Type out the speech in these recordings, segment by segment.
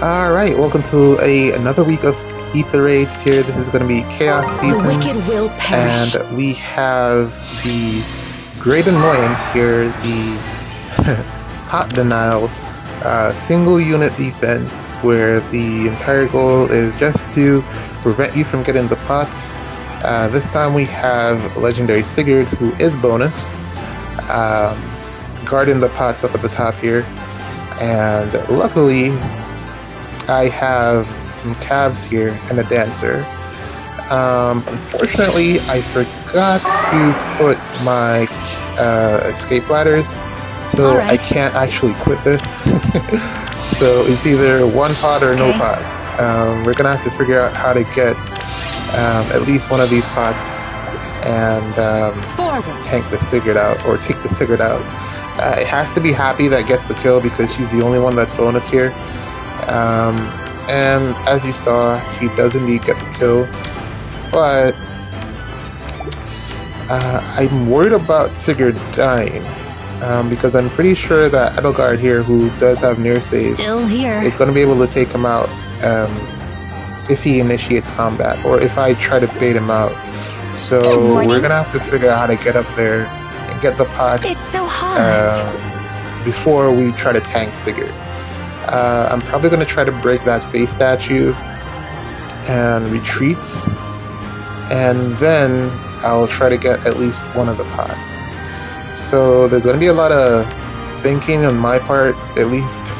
Alright, welcome to another week of Ether Raids here. This is going to be Chaos The Season. wicked will perish. And we have the great annoyance here, the pot denial single unit defense, where the entire goal is just to prevent you from getting the pots. This time we have Legendary Sigurd, who is bonus, guarding the pots up at the top here. And luckily, I have some calves here and a dancer. Unfortunately, I forgot to put my escape ladders, so right. I can't actually quit this. So it's either one pot or no pot. We're gonna have to figure out how to get at least one of these pots and tank the Sigurd out, or take the Sigurd out. It has to be Happy that gets the kill because she's the only one that's bonus here. And as you saw, she does indeed get the kill, but I'm worried about Sigurd dying, because I'm pretty sure that Edelgard here, who does have near save, Still here. is going to be able to take him out if he initiates combat, or if I try to bait him out. So we're going to have to figure out how to get up there and get the pots. It's so hot. Before we try to tank Sigurd. I'm probably going to try to break that face statue and retreat, and then I'll try to get at least one of the pots. So there's going to be a lot of thinking on my part, at least.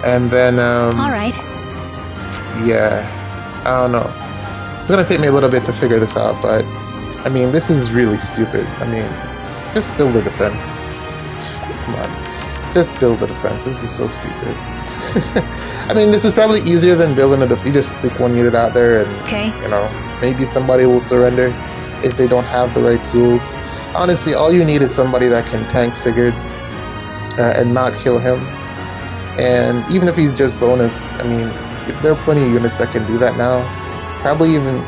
And then, Alright. yeah, I don't know. It's going to take me a little bit to figure this out, but I mean, this is really stupid. I mean, just build a defense. Come on. Just build a defense. This is so stupid. I mean, this is probably easier than building a defense. You just stick one unit out there and, you know, maybe somebody will surrender if they don't have the right tools. Honestly, all you need is somebody that can tank Sigurd and not kill him. And even if he's just bonus, I mean, there are plenty of units that can do that now. Probably even...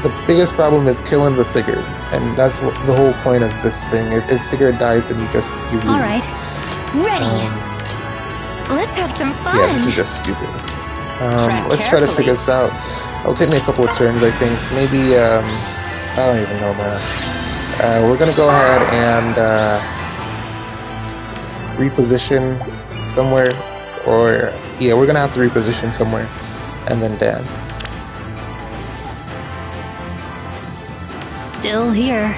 the biggest problem is killing the Sigurd, and that's what the whole point of this thing. If Sigurd dies, then you lose. Alright, ready. Let's have some fun. Yeah, this is just stupid. Let's try to figure this out. It'll take me a couple of turns, I think. Maybe, I don't even know, man. We're gonna go ahead and reposition somewhere, or yeah, we're gonna have to reposition somewhere and then dance. Still here.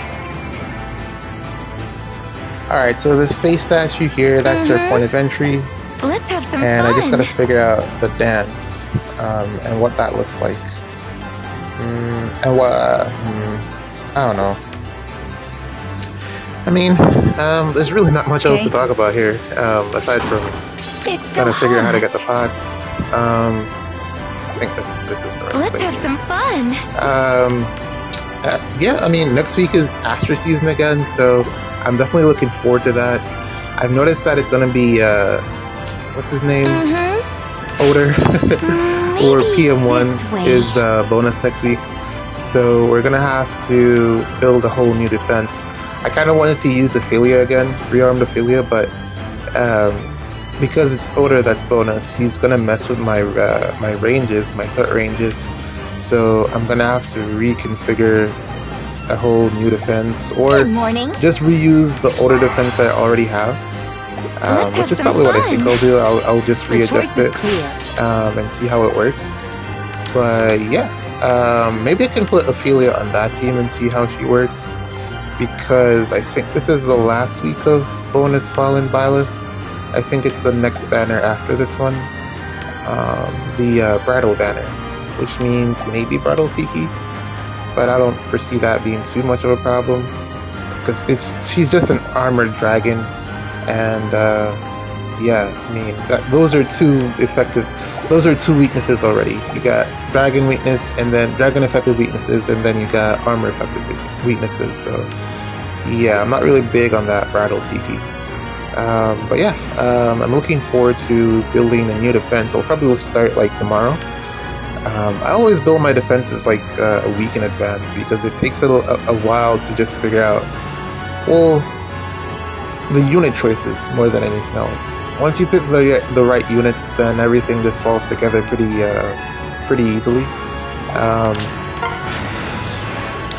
Alright, so this face statue here, that's her point of entry. Let's have some and fun. I just gotta figure out the dance, and what that looks like. And what, I don't know. I mean, there's really not much else to talk about here, aside from trying to figure out how to get the pots. I think this is the right Let's have some fun. Yeah, I mean, next week is Ather season again, so I'm definitely looking forward to that. I've noticed that it's going to be, what's his name? Oder, or PM1 is bonus next week. So we're going to have to build a whole new defense. I kind of wanted to use Ophelia again, rearmed Ophelia, but because it's Oder that's bonus, he's going to mess with my my ranges, my threat ranges. So I'm gonna have to reconfigure a whole new defense, or just reuse the older defense that I already have, which is probably what I think I'll do. I'll just readjust it and see how it works. But yeah, maybe I can put Ophelia on that team and see how she works, because I think this is the last week of bonus Fallen Byleth. I think it's the next banner after this one, the Brattle banner, which means maybe Brattle Tiki, but I don't foresee that being too much of a problem, because she's just an armored dragon, and yeah, I mean, those are two weaknesses already. You got dragon weakness, and then dragon effective weaknesses, and then you got armor effective weaknesses. So yeah, I'm not really big on that Brattle Tiki. But yeah, I'm looking forward to building a new defense. I'll probably start like tomorrow. I always build my defenses like a week in advance, because it takes a while to just figure out, well, the unit choices more than anything else. Once you pick the right units, then everything just falls together pretty easily.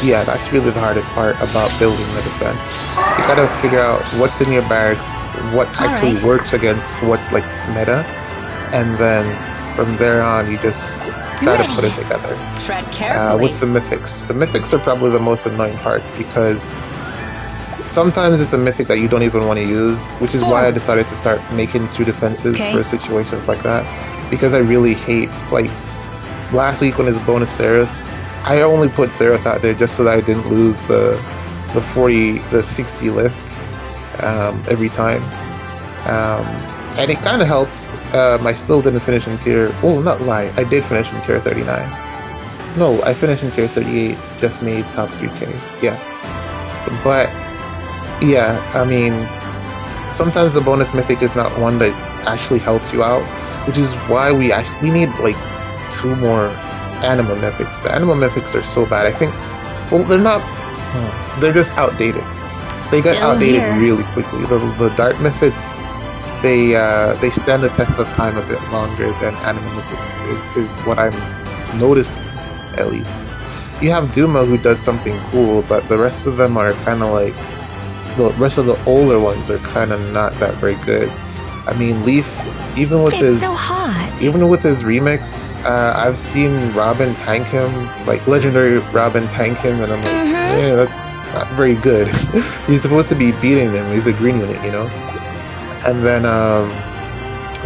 Yeah, that's really the hardest part about building the defense. You gotta figure out what's in your barracks, what actually works against what's like meta, and then from there on you just try to put it together. Tread carefully. With the mythics. The mythics are probably the most annoying part because sometimes it's a mythic that you don't even want to use, which is why I decided to start making 2 defenses for situations like that. Because I really hate, like, last week when it's bonus Saros, I only put Saros out there just so that I didn't lose the 60 lift every time. And it kind of helped. I still didn't finish in tier... Oh, not lie. I did finish in tier 39. No, I finished in tier 38. Just made top 3k. Yeah. But, yeah, I mean, sometimes the bonus mythic is not one that actually helps you out, which is why we need, like, 2 more anima mythics. The anima mythics are so bad. I think... Well, they're not... They're just outdated. They got outdated really quickly. The Dart mythics... They stand the test of time a bit longer than anima mythics is what I'm noticing, at least. You have Duma who does something cool, but the rest of them are kind of like... The rest of the older ones are kind of not that very good. I mean, Leaf, even with his remix, I've seen Robin tank him, like Legendary Robin tank him, and I'm like, yeah, that's not very good. You're supposed to be beating him. He's a green unit, you know? And then,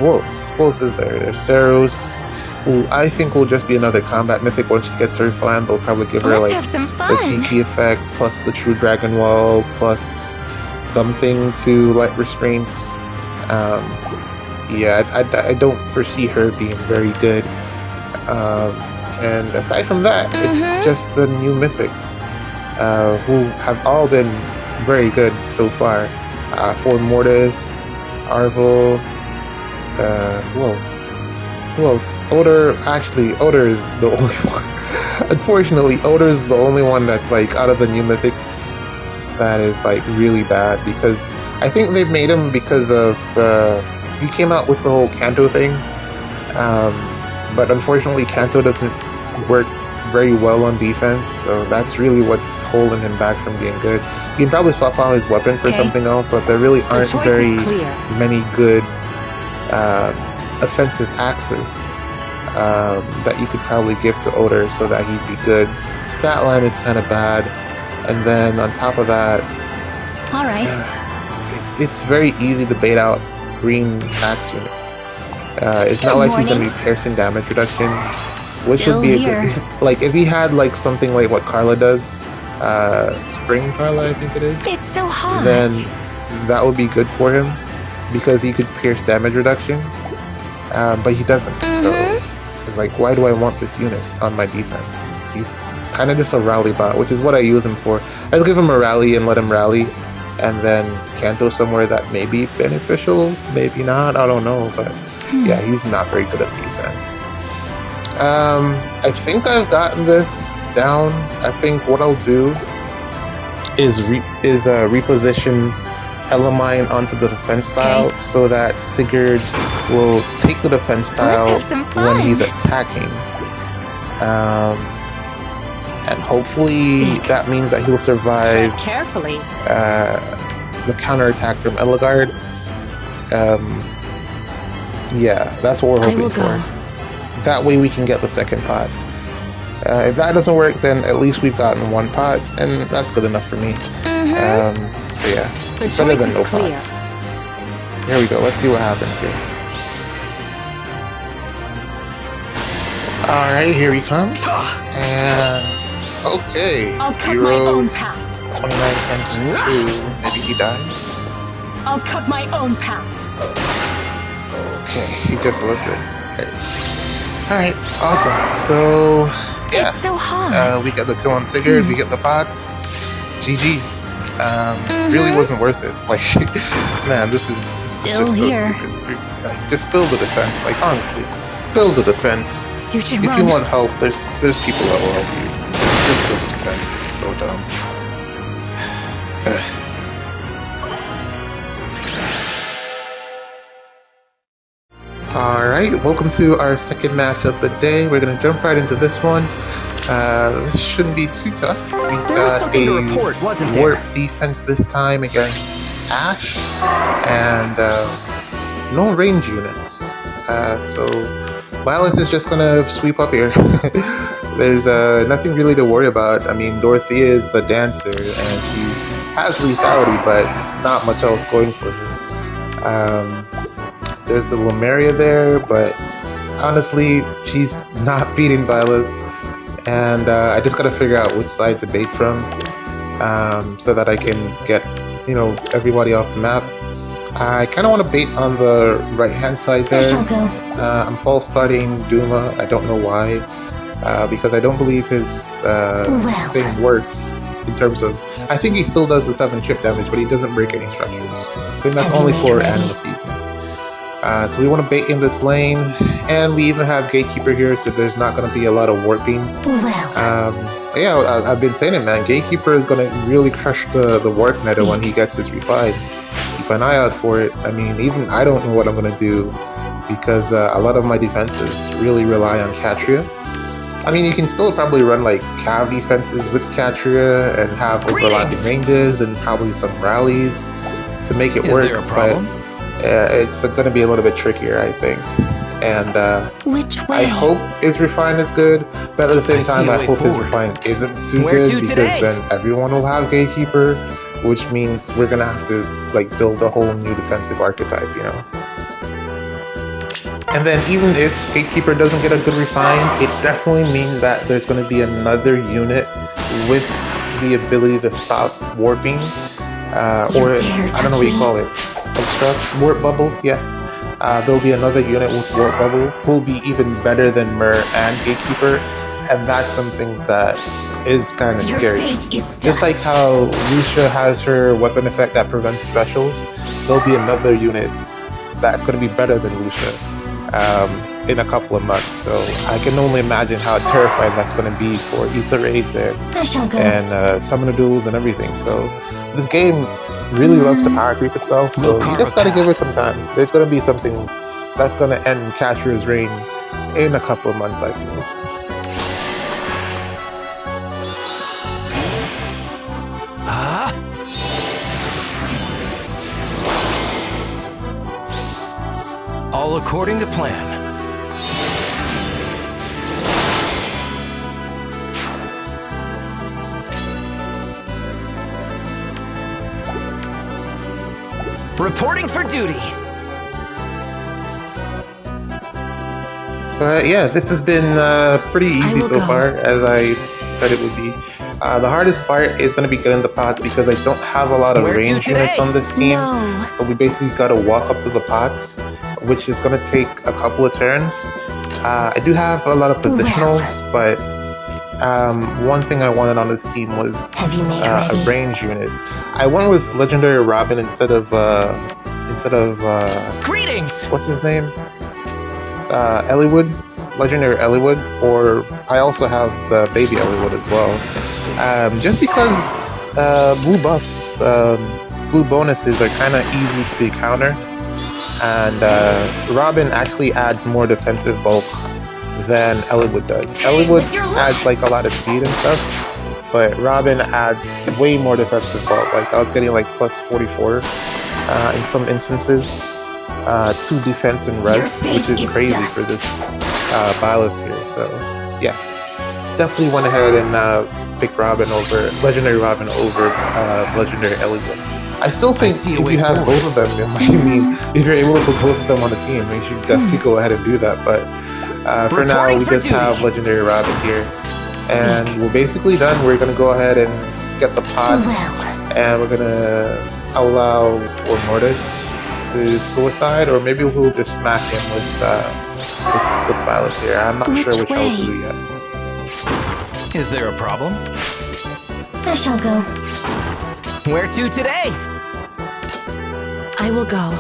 Who else is there? There's Saros, who I think will just be another combat mythic once she gets her land. They'll probably give her like the Tiki effect, plus the True Dragon Wall, plus something to light restraints. Yeah, I don't foresee her being very good. And aside from that, it's just the new mythics, who have all been very good so far. For Mortis, Arvel, who else? Oder is the only one. Unfortunately, Oder is the only one that's like out of the new mythics that is like really bad, because I think they made him because of he came out with the whole Kanto thing, but unfortunately Kanto doesn't work very well on defense, so that's really what's holding him back from being good. You can probably swap out his weapon for something else, but there really aren't very many good offensive axes that you could probably give to Oder so that he'd be good. Stat line is kind of bad, and then on top of that, it's very easy to bait out green axe units. It's not like he's going to be piercing damage reduction, which would be a good, like if he had like something like what Carla does, Spring Carla I think it is. It's so hot. Then that would be good for him because he could pierce damage reduction, but he doesn't. So it's like, why do I want this unit on my defense? He's kind of just a rally bot, which is what I use him for. I just give him a rally and let him rally, and then Kanto somewhere that may be beneficial, maybe not, I don't know, but yeah, he's not very good at defense. I think I've gotten this down. I think what I'll do is reposition Elamine onto the defense style so that Sigurd will take the defense style when he's attacking. And hopefully that means that he'll survive the counterattack from Eligard. Yeah, that's what we're hoping for. That way we can get the second pot. If that doesn't work, then at least we've gotten one pot, and that's good enough for me. So yeah, it's better than no pots. Here we go, let's see what happens here. Alright, here he comes. And okay. I'll cut my own path. 29 times 2. Maybe he dies. I'll cut my own path. Okay, he just loves it. Okay. Alright, awesome. So, yeah. It's so hot. We got the kill on Sigurd, we get the pots. GG. Really wasn't worth it. Like, man, this is just so stupid. Like, just build the defense. Like, honestly, build the defense. If you want help, there's people that will help you. Just build the defense. This is so dumb. Alright, welcome to our second match of the day. We're going to jump right into this one. This shouldn't be too tough. We got a warp defense this time against Ash, and no range units. So Violet is just going to sweep up here. There's nothing really to worry about. I mean, Dorothea is a dancer, and she has lethality, but not much else going for her. There's the Lumeria there, but honestly, she's not beating Violet. And I just gotta figure out which side to bait from, so that I can get, everybody off the map. I kind of want to bait on the right-hand side there. I'm false starting Duma. I don't know why, because I don't believe his thing works in terms of. I think he still does the 7 chip damage, but he doesn't break any structures. I think that's only for Anima Season. So we want to bait in this lane, and we even have Gatekeeper here, so there's not going to be a lot of warping. I've been saying it, man. Gatekeeper is going to really crush the warp meta when he gets his revive. Keep an eye out for it. I mean, even I don't know what I'm going to do, because a lot of my defenses really rely on Catria. I mean, you can still probably run like Cav defenses with Catria and have overlapping ranges and probably some rallies to make it work. Is there a problem? It's going to be a little bit trickier, I think. And I hope Isrefine is good, but at the same time, I hope Isrefine isn't too good, because then everyone will have Gatekeeper, which means we're going to have to build a whole new defensive archetype, And then even if Gatekeeper doesn't get a good refine, it definitely means that there's going to be another unit with the ability to stop warping, or I don't know what you call it. Obstruct, warp bubble, yeah. There'll be another unit with warp bubble who will be even better than Mer and Gatekeeper, and that's something that is kind of scary. Just like how Lucia has her weapon effect that prevents specials, there'll be another unit that's going to be better than Lucia in a couple of months. So I can only imagine how terrifying that's going to be for Ether raids and summoner duels and everything. So this game really loves to power creep itself, so you just gotta give it some time. There's gonna be something that's gonna end Catria's reign in a couple of months, I feel. All according to plan. Reporting for duty. But yeah, this has been pretty easy so far, as I said it would be. The hardest part is going to be getting the pots, because I don't have a lot of range units on this team. So we basically got to walk up to the pots, which is going to take a couple of turns. I do have a lot of positionals, but one thing I wanted on this team was a range unit. I went with Legendary Robin instead of greetings. What's his name? Eliwood, Legendary Eliwood, or I also have the baby Eliwood as well. Just because blue buffs, blue bonuses are kind of easy to counter, and Robin actually adds more defensive bulk than Eliwood does. Eliwood adds a lot of speed and stuff, but Robin adds way more defensive bulk. I was getting plus 44 in some instances, 2 defense and res, which is crazy for this Byleth here. So yeah, definitely went ahead and picked Legendary Robin over Legendary Eliwood. I still think if you have both of them, if you're able to put both of them on the team, you should definitely go ahead and do that. But for now, we just have Legendary Robin here, and we're basically done. We're gonna go ahead and get the pots, and we're gonna allow for Mortis to suicide, or maybe we'll just smack him with Violet here. I'm not sure which I will do yet. Is there a problem? I shall go. Where to today? I will go.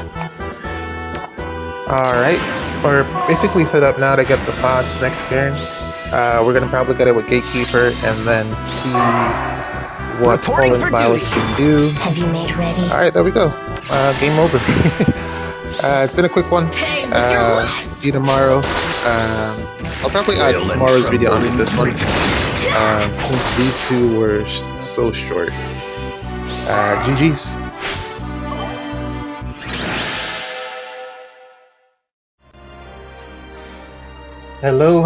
Alright, we're basically set up now to get the pots next turn. We're gonna probably get it with Gatekeeper and then see what Fallen Violet can do. Have you made ready? Alright, there we go. Game over. It's been a quick one. See you tomorrow. I'll probably add tomorrow's video underneath this one, since these two were so short. GG's. Hello.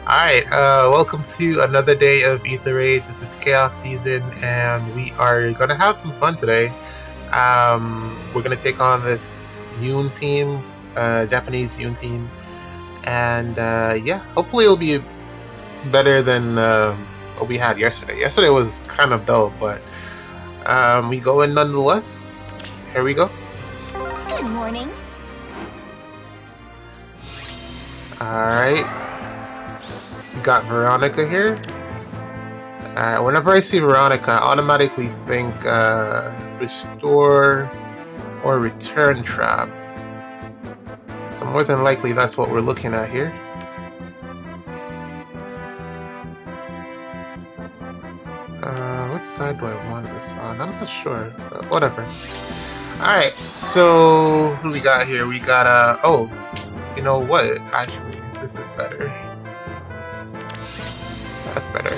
Alright, welcome to another day of Ether Raids. This is Chaos Season, and we are gonna have some fun today. We're gonna take on this Yoon team, Japanese Yoon team, and yeah, hopefully it'll be better than what we had yesterday. Yesterday was kind of dull, but we go in nonetheless. Here we go. Good morning. Alright, got Veronica here. Whenever I see Veronica, I automatically think restore or return trap. So more than likely that's what we're looking at here. What side do I want this on? I'm not sure, but whatever. Alright, so who we got here? We got oh, you know what? Actually, this is better. That's better.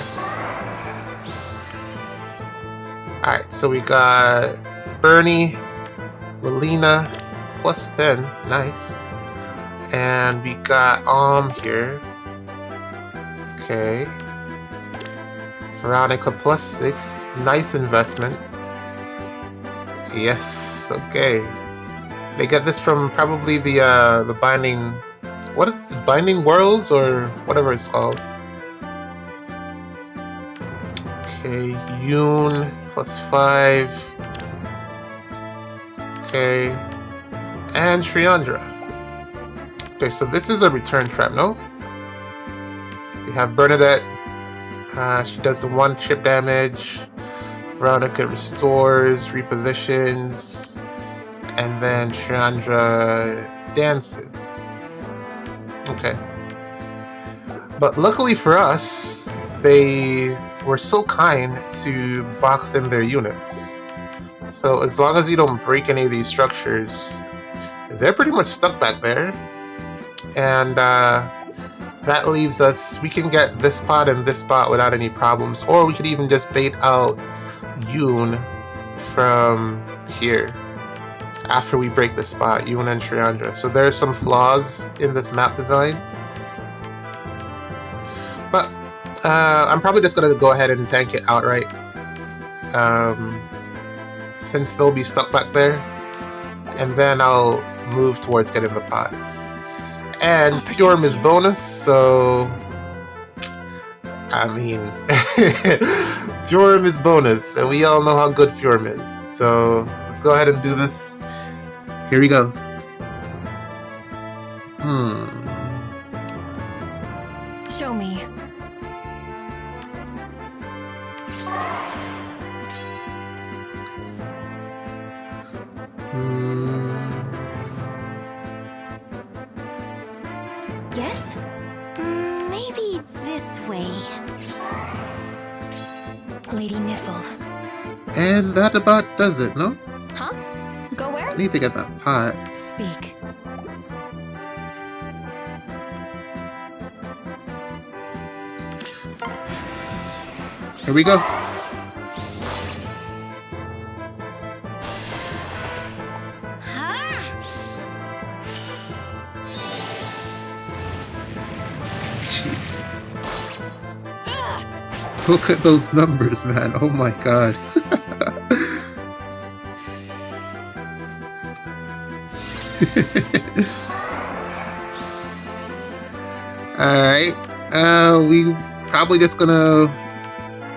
Alright, so we got Bernie, Melina, plus 10, nice. And we got here. Okay. Veronica plus 6, nice investment. Yes, okay. They get this from probably the Binding, what is it, Binding Worlds or whatever it's called. Okay, Yoon plus 5. Okay, and Triandra. Okay, so this is a return trap, no? We have Bernadette. She does the 1 chip damage. Veronica restores, repositions, and then Triandra dances. Okay. But luckily for us, they were so kind to box in their units. So as long as you don't break any of these structures, they're pretty much stuck back there. And that leaves us, we can get this spot and this spot without any problems, or we could even just bait out Yoon from here after we break the spot, Yoon and Triandra. So there's some flaws in this map design, but I'm probably just gonna go ahead and tank it outright, since they'll be stuck back there, and then I'll move towards getting the pots. And Fjorm is bonus, so I mean, Fjorm is bonus, and we all know how good Fjorm is. So let's go ahead and do this. Here we go. Show me. Yes? Maybe this way. Lady Niffle. And that about does it, no? Huh? Go where? I need to get that pot. Speak. Here we go. Jeez. Look at those numbers, man. Oh my god. Alright. We probably just gonna...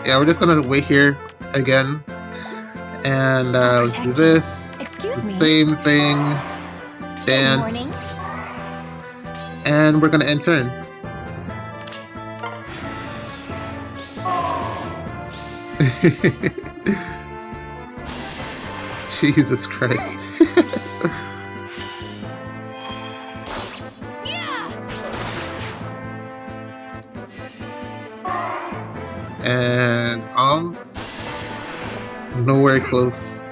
Yeah, we're just gonna wait here again. And let's do this. Excuse me. Same thing. Dance. And we're gonna end turn. Jesus Christ. And nowhere close.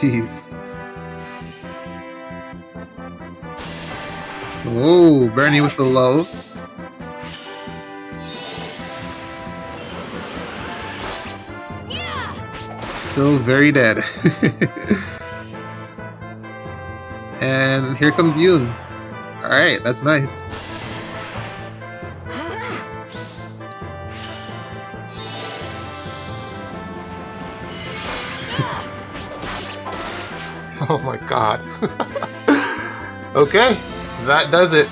Jeez. Whoa, Bernie with the low. Still very dead. And here comes Yoon. Alright, that's nice. Oh my god. Okay, that does it.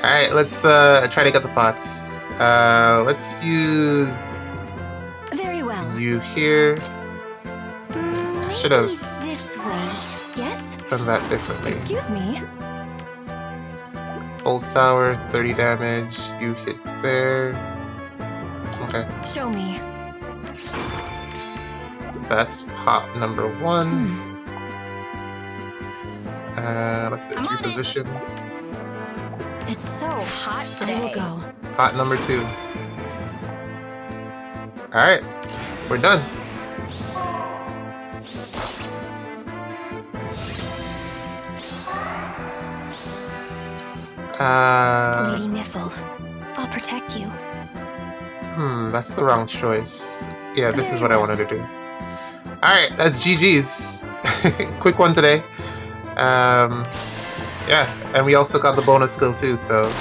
Alright, let's try to get the pots. Let's use Very well. you here. Should have Maybe this way. Yes? done that differently. Excuse me. Old tower, 30 damage. You hit there. Okay, Show me. that's pot number 1. What's this? I'm on it. Reposition. It's so hot today. I will go. Pot number 2. Alright, we're done. Lady Niffle, I'll protect you. That's the wrong choice. Yeah, this is what I wanted to do. Alright, that's GG's. Quick one today. Yeah, and we also got the bonus skill too, so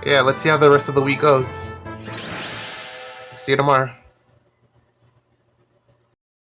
yeah, let's see how the rest of the week goes. See you tomorrow.